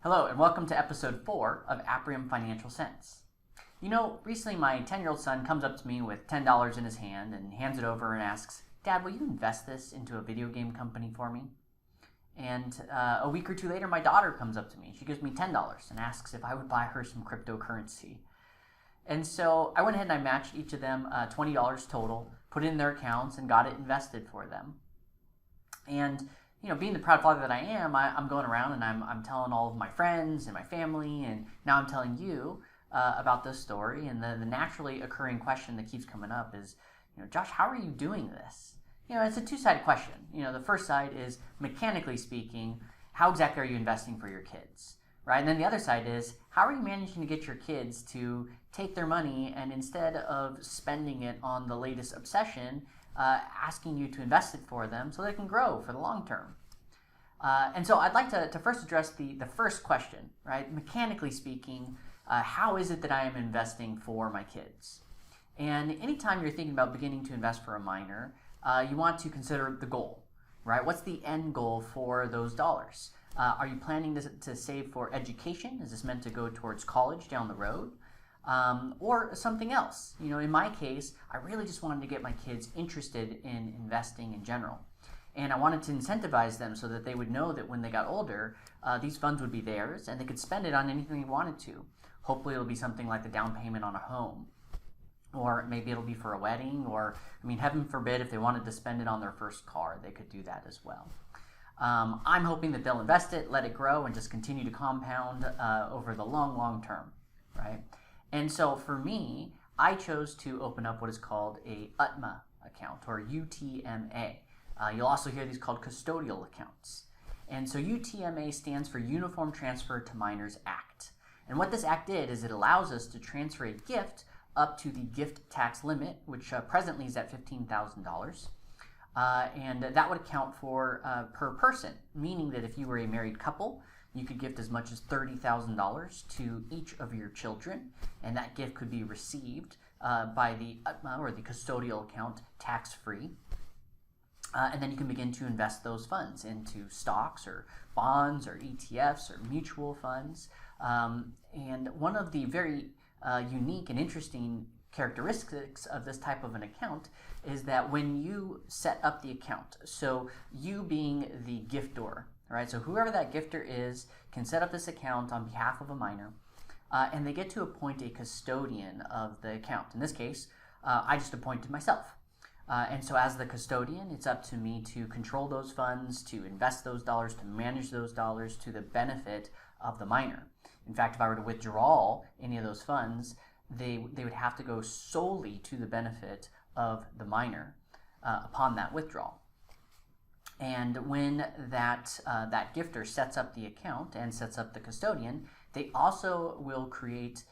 Hello and welcome to episode 4 of Apriem Financial Cents. You know, recently my 10-year-old son comes up to me with $10 in his hand and hands it over and asks, "Dad, will you invest this into a video game company for me?" And a week or two later, my daughter comes up to me. She gives me $10 and asks if I would buy her some cryptocurrency. And so I went ahead and I matched each of them $20 total, put it in their accounts, and got it invested for them. And being the proud father that I am, I'm going around and I'm telling all of my friends and my family, and now I'm telling you about this story. And the naturally occurring question that keeps coming up is, Josh, how are you doing this? It's a two-sided question. The first side is, mechanically speaking, how exactly are you investing for your kids, right? And then the other side is, how are you managing to get your kids to take their money and instead of spending it on the latest obsession, asking you to invest it for them so they can grow for the long term. And so I'd like to first address the first question, right? Mechanically speaking, how is it that I am investing for my kids? And anytime you're thinking about beginning to invest for a minor, you want to consider the goal, right? What's the end goal for those dollars? Are you planning to save for education? Is this meant to go towards college down the road? Or something else? In my case, I really just wanted to get my kids interested in investing in general. And I wanted to incentivize them so that they would know that when they got older, these funds would be theirs and they could spend it on anything they wanted to. Hopefully it'll be something like the down payment on a home. Or maybe it'll be for a wedding, or, heaven forbid, if they wanted to spend it on their first car, they could do that as well. I'm hoping that they'll invest it, let it grow, and just continue to compound over the long term, right? And so for me, I chose to open up what is called a UTMA account, or UTMA. You'll also hear these called custodial accounts. And so UTMA stands for Uniform Transfer to Minors Act. And what this act did is it allows us to transfer a gift up to the gift tax limit, which presently is at $15,000. And that would account for per person, meaning that if you were a married couple, you could gift as much as $30,000 to each of your children, and that gift could be received by the UTMA, or the custodial account, tax-free. And then you can begin to invest those funds into stocks or bonds or ETFs or mutual funds. And one of the very unique and interesting characteristics of this type of an account is that when you set up the account, so you being the giftor, right? So whoever that gifter is can set up this account on behalf of a minor, and they get to appoint a custodian of the account. In this case, I just appointed myself. And so as the custodian, it's up to me to control those funds, to invest those dollars, to manage those dollars to the benefit of the minor. In fact, if I were to withdraw any of those funds, they would have to go solely to the benefit of the minor upon that withdrawal. And when that gifter sets up the account and sets up the custodian, they also will create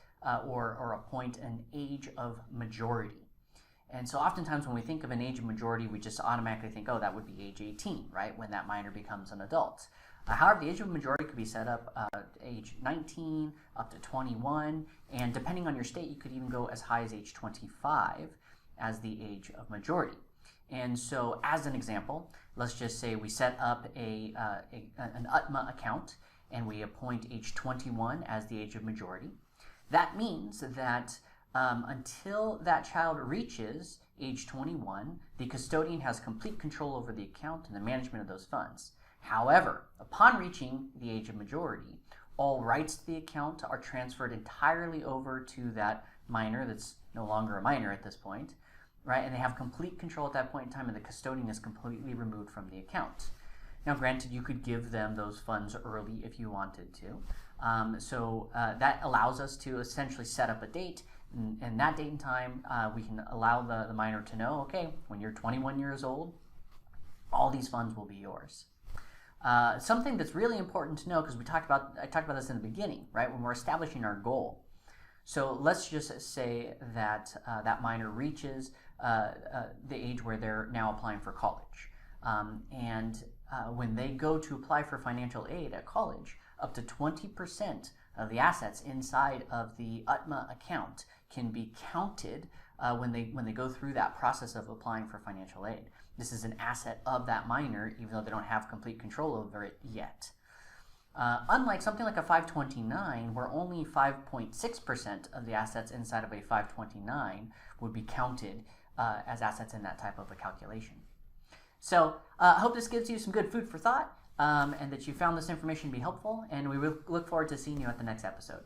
or appoint an age of majority. And so oftentimes when we think of an age of majority, we just automatically think, oh, that would be age 18, right, when that minor becomes an adult. However, the age of majority could be set up age 19 up to 21, and depending on your state, you could even go as high as age 25 as the age of majority. And so as an example, let's just say we set up an UTMA account and we appoint age 21 as the age of majority. That means that until that child reaches age 21, the custodian has complete control over the account and the management of those funds. However, upon reaching the age of majority, all rights to the account are transferred entirely over to that minor that's no longer a minor at this point, right? And they have complete control at that point in time, and the custodian is completely removed from the account. Now, granted, you could give them those funds early if you wanted to. So that allows us to essentially set up a date, and that date and time, we can allow the minor to know, okay, when you're 21 years old, all these funds will be yours. Something that's really important to know, because I talked about this in the beginning, right? When we're establishing our goal. So let's just say that that minor reaches the age where they're now applying for college, and when they go to apply for financial aid at college, up to 20% of the assets inside of the UTMA account can be counted when they go through that process of applying for financial aid. This is an asset of that minor, even though they don't have complete control over it yet. Unlike something like a 529, where only 5.6% of the assets inside of a 529 would be counted as assets in that type of a calculation. So I hope this gives you some good food for thought, and that you found this information to be helpful, and we look forward to seeing you at the next episode.